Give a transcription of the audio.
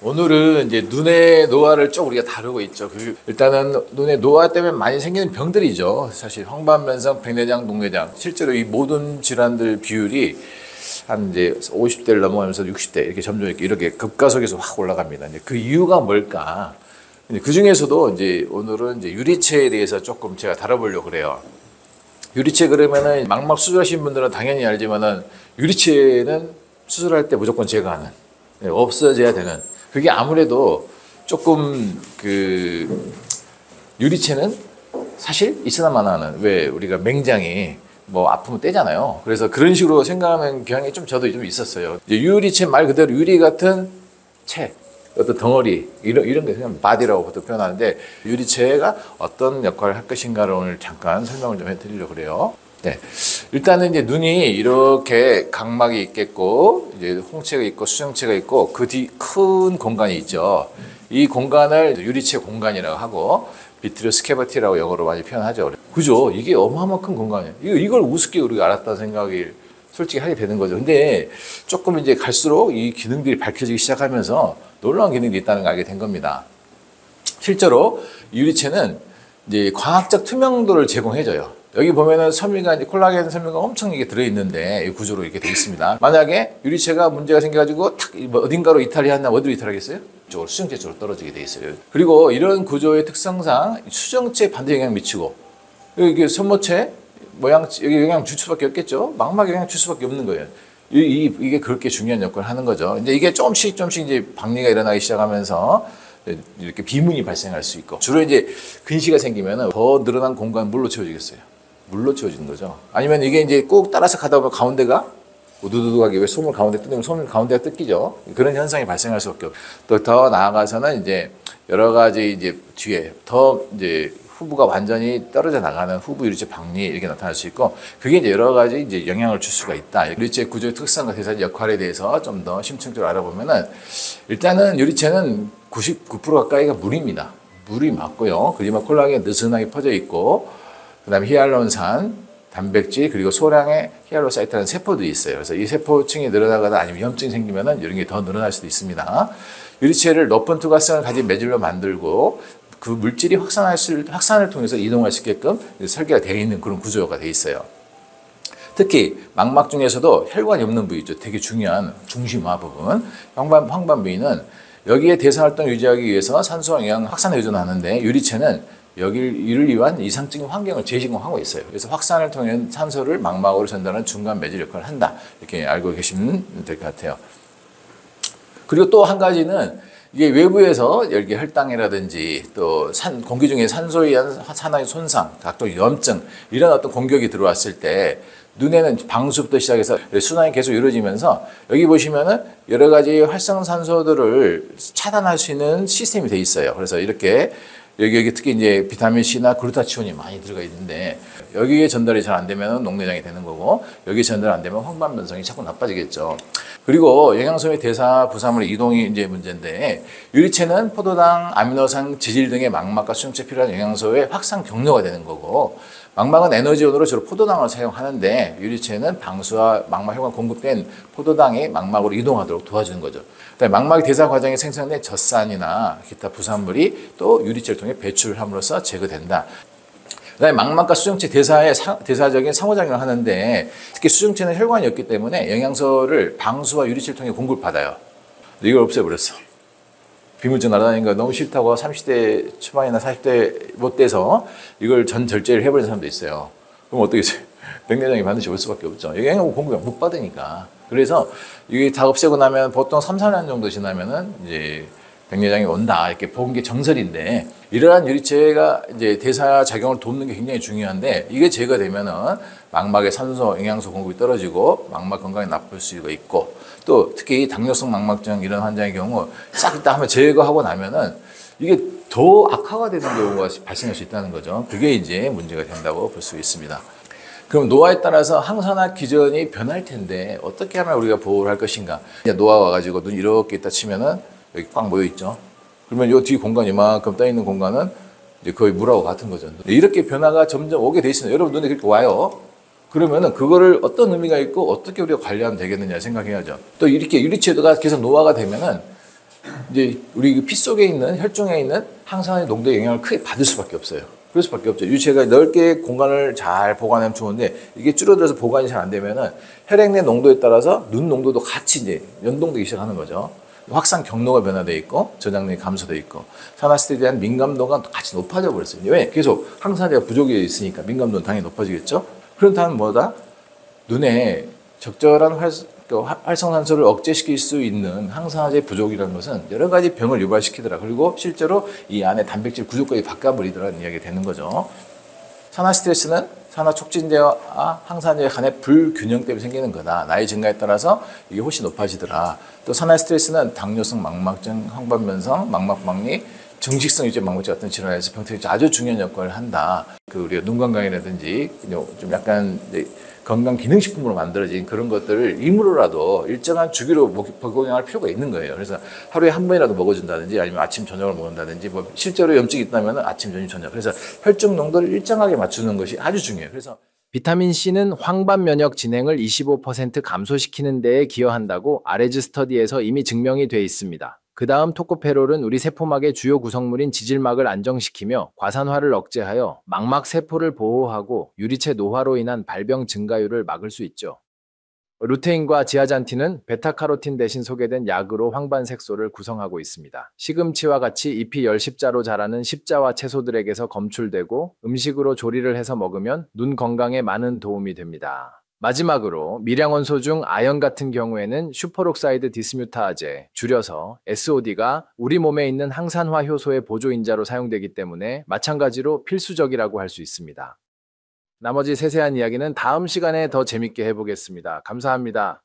오늘은 이제 눈의 노화를 좀 우리가 다루고 있죠. 일단은 눈의 노화 때문에 많이 생기는 병들이죠. 사실 황반변성, 백내장, 녹내장. 실제로 이 모든 질환들 비율이 한 이제 50대를 넘어가면서 60대 이렇게 점점 이렇게 급가속해서 확 올라갑니다. 이제 그 이유가 뭘까? 그 중에서도 이제 오늘은 이제 유리체에 대해서 조금 제가 다뤄보려고 그래요. 유리체 그러면은 망막 수술하신 분들은 당연히 알지만은 유리체는 수술할 때 무조건 제거하는, 없어져야 되는. 그게 아무래도 조금 유리체는 사실 있으나마나는 왜 우리가 맹장이 뭐 아프면 떼잖아요. 그래서 그런 식으로 생각하는 경향이 저도 좀 있었어요. 이제 유리체 말 그대로 유리 같은 체, 어떤 덩어리 이런 게 그냥 바디라고 보통 표현하는데 유리체가 어떤 역할을 할 것인가를 오늘 잠깐 설명을 좀 해드리려고 그래요. 네, 일단은 이제 눈이 이렇게 각막이 있겠고 이제 홍채가 있고 수정체가 있고 그 뒤 큰 공간이 있죠. 이 공간을 유리체 공간이라고 하고 비트리오스 캐버티라고 영어로 많이 표현하죠. 그죠? 이게 어마어마한 큰 공간이에요. 이걸 우습게 우리가 알았다는 생각이 솔직히 하게 되는 거죠. 근데 조금 이제 갈수록 이 기능들이 밝혀지기 시작하면서 놀라운 기능이 있다는 걸 알게 된 겁니다. 실제로 유리체는 이제 광학적 투명도를 제공해줘요. 여기 보면은 섬유가 이제 콜라겐 섬유가 엄청 이게 들어있는데 이 구조로 이렇게 되어 있습니다. 만약에 유리체가 문제가 생겨가지고 탁 어딘가로 이탈했나 어디로 이탈하겠어요? 이쪽으로 수정체 쪽으로 떨어지게 돼 있어요. 그리고 이런 구조의 특성상 수정체에 반대 영향을 미치고 이게 손모체 모양 여기 영향 줄 수밖에 없겠죠. 망막에 영향 줄 수밖에 없는 거예요. 이게 그렇게 중요한 역할을 하는 거죠. 이제 이게 조금씩 이제 박리가 일어나기 시작하면서 이렇게 비문이 발생할 수 있고 주로 이제 근시가 생기면은 더 늘어난 공간 물로 채워지겠어요. 물로 채워지는 거죠. 아니면 이게 이제 꼭 따라서 가다 보면 가운데가 우두두두하게 왜 솜을 가운데 뜯으면 솜 가운데가 뜯기죠. 그런 현상이 발생할 수밖에 없고 또 더 나아가서는 이제 여러 가지 이제 뒤에 더 이제 후부가 완전히 떨어져 나가는 후부 유리체 박리 이렇게 나타날 수 있고 그게 이제 여러 가지 이제 영향을 줄 수가 있다. 유리체 구조의 특성과 대사 역할에 대해서 좀 더 심층적으로 알아보면은 일단은 유리체는 99% 가까이가 물입니다. 물이 맞고요. 그리고 콜라겐이 느슨하게 퍼져 있고 그다음에 히알루론산, 단백질 그리고 소량의 히알로사이트라는 세포들이 있어요. 그래서 이 세포층이 늘어나거나 아니면 위험증이 생기면은 이런 게 더 늘어날 수도 있습니다. 유리체를 높은 투과성을 가진 매질로 만들고 그 물질이 확산을 통해서 이동할 수 있게끔 설계가 되어 있는 그런 구조가 되어 있어요. 특히 망막 중에서도 혈관이 없는 부위죠. 되게 중요한 중심화 부분. 황반부위는 여기에 대사활동 유지하기 위해서 산소와 영양 확산에 의존하는데 유리체는 이를 위한 이상적인 환경을 제공하고 있어요. 그래서 확산을 통해 산소를 망막으로 전달하는 중간 매질 역할을 한다. 이렇게 알고 계시면 될 것 같아요. 그리고 또 한 가지는 이게 외부에서 여기 혈당이라든지 또 공기 중에 산소에 의한 산화의 손상, 각종 염증 이런 어떤 공격이 들어왔을 때 눈에는 방수부터 시작해서 순환이 계속 이루어지면서 여기 보시면은 여러 가지 활성산소들을 차단할 수 있는 시스템이 돼 있어요. 그래서 이렇게 여기 특히 이제 비타민 C나 글루타치온이 많이 들어가 있는데 여기에 전달이 잘 안 되면 녹내장이 되는 거고 여기 전달 안 되면 황반변성이 자꾸 나빠지겠죠. 그리고 영양소의 대사 부산물의 이동이 이제 문제인데 유리체는 포도당, 아미노산, 지질 등의 망막과 수용체에 필요한 영양소의 확산 경로가 되는 거고 망막은 에너지원으로 주로 포도당을 사용하는데 유리체는 방수와 망막 혈관 공급된 포도당이 망막으로 이동하도록 도와주는 거죠. 망막 대사 과정에 생성된 젖산이나 기타 부산물이 또 유리체를 통해 배출함으로써 제거된다. 그다음에 망막과 수정체 대사적인 상호작용을 하는데 특히 수정체는 혈관이 없기 때문에 영양소를 방수와 유리체를 통해 공급을 받아요. 이걸 없애버렸어. 비물증 날아다니는 거 너무 싫다고 30대 초반이나 40대 못 돼서 이걸 전 절제를 해버린 사람도 있어요. 그럼 어떻게 해요? 백내장이 반드시 올 수밖에 없죠. 영양 공급을 못 받으니까. 그래서 이게 다 없애고 나면 보통 3, 4년 정도 지나면은 이제 백내장이 온다 이렇게 본 게 정설인데 이러한 유리체가 이제 대사 작용을 돕는 게 굉장히 중요한데 이게 제거되면은 망막의 산소, 영양소 공급이 떨어지고 망막 건강이 나쁠 수가 있고 또 특히 당뇨성 망막증 이런 환자의 경우 싹 다 한번 제거하고 나면은 이게 더 악화가 되는 경우가 발생할 수 있다는 거죠. 그게 이제 문제가 된다고 볼 수 있습니다. 그럼 노화에 따라서 항산화 기전이 변할 텐데 어떻게 하면 우리가 보호를 할 것인가? 노화 와가지고 눈 이렇게 있다 치면은 여기 꽉 모여 있죠. 그러면 이 뒤 공간 이만큼 떠 있는 공간은 이제 거의 물하고 같은 거죠. 이렇게 변화가 점점 오게 돼 있습니다. 여러분 눈에 그렇게 와요. 그러면은 그거를 어떤 의미가 있고 어떻게 우리가 관리하면 되겠느냐 생각해야죠. 또 이렇게 유리체가 계속 노화가 되면은 이제 우리 그 피 속에 있는 혈중에 있는 항산화의 농도의 영향을 크게 받을 수밖에 없어요. 그럴 수밖에 없죠. 유체가 넓게 공간을 잘 보관하면 좋은데 이게 줄어들어서 보관이 잘 안 되면은 혈액 내 농도에 따라서 눈 농도도 같이 이제 연동되기 시작하는 거죠. 확산 경로가 변화되어 있고 저장력이 감소되어 있고 산화시스에 대한 민감도가 같이 높아져 버렸어요. 왜? 계속 항산화제가 부족해 있으니까 민감도는 당연히 높아지겠죠. 그렇다면 뭐다? 눈에 적절한 활성산소를 억제시킬 수 있는 항산화제 부족이라는 것은 여러 가지 병을 유발시키더라. 그리고 실제로 이 안에 단백질 구조까지 바꿔버리더라는 이야기가 되는 거죠. 산화 스트레스는 산화 촉진제와 항산화제 간의 불균형 때문에 생기는 거다. 나이 증가에 따라서 이게 훨씬 높아지더라. 또 산화 스트레스는 당뇨성 망막증, 황반변성, 망막박리, 정식성 유제 망막증 같은 질환에서 병태에 아주 중요한 역할을 한다. 그 우리가 눈 건강이라든지 좀 약간 건강 기능식품으로 만들어진 그런 것들을 일부러라도 일정한 주기로 복용할 필요가 있는 거예요. 그래서 하루에 한 번이라도 먹어준다든지 아니면 아침 저녁을 먹는다든지 뭐 실제로 염증이 있다면 아침 저녁 저녁. 그래서 혈중 농도를 일정하게 맞추는 것이 아주 중요해요. 그래서 비타민 C는 황반 면역 진행을 25% 감소시키는 데에 기여한다고 아레즈 스터디에서 이미 증명이 돼 있습니다. 그 다음 토코페롤은 우리 세포막의 주요 구성물인 지질막을 안정시키며 과산화를 억제하여 망막 세포를 보호하고 유리체 노화로 인한 발병 증가율을 막을 수 있죠. 루테인과 지아잔틴은 베타카로틴 대신 소개된 약으로 황반 색소를 구성하고 있습니다. 시금치와 같이 잎이 열십자로 자라는 십자화 채소들에게서 검출되고 음식으로 조리를 해서 먹으면 눈 건강에 많은 도움이 됩니다. 마지막으로 밀양원소 중 아연 같은 경우에는 슈퍼록사이드 디스뮤타아제, 줄여서 SOD가 우리 몸에 있는 항산화 효소의 보조인자로 사용되기 때문에 마찬가지로 필수적이라고 할 수 있습니다. 나머지 세세한 이야기는 다음 시간에 더 재밌게 해보겠습니다. 감사합니다.